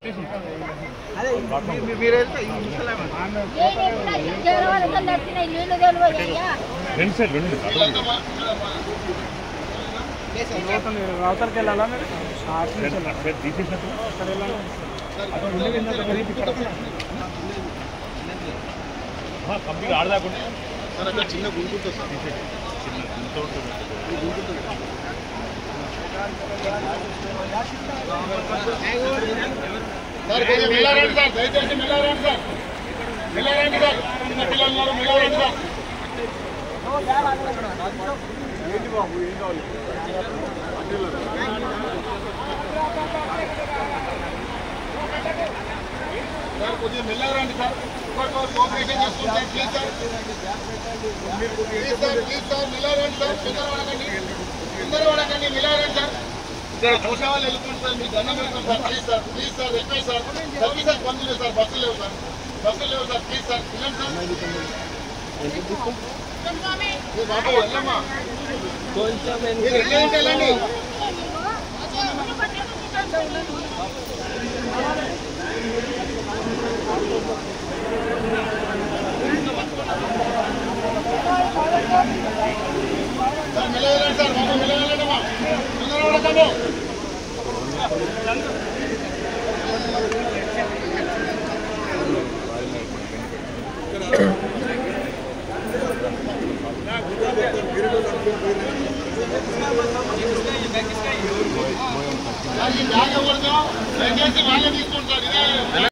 అదే మీరైతే ఈ ముసలామ రెండు సైడ్ రెండు అవతలకి వెళ్ళాలా మీరు తీసేసినట్టు కంప్లీట్ ఆడదాకుండా చిన్న గుంటుంటుంది సార్ చిన్న గుంత ఉంటుంది సార్ కొంచెం వెళ్ళారండి సార్ దయచేసి వెళ్ళారండి సార్ వెళ్ళారండి సార్ చిన్న పిల్లలు ఉన్నారు వెళ్ళారండి సార్ ఏంటి బాబు ఏం కావాలి సార్ కొద్దిగా వెళ్ళారండి సార్ కోఆపరేషన్ చేసుకుంటారు ప్లీజ్ సార్ ప్లీజ్ సార్ వెళ్ళారండి సార్ తొందరపడకండి వెళ్ళారండి సార్ చూసే వాళ్ళు వెళ్ళిపోండి సార్ మీకు దండం పెడతాం sir please sir request sir services బంద్ లేదు సార్ బస్సులు లేవు సార్ ప్లీజ్ సార్ వెళ్ళండి సార్ బాబు వెళ్ళమ్మా మీరు వెళ్ళేంటి వెళ్ళండి సార్ వెళ్ళండి సార్ బాబు వెళ్ళండి అమ్మా తొందరపడకండి ఈ బ్యాగ్ ఎవరిదో దయచేసి వాళ్ళే తీసుకుంటారు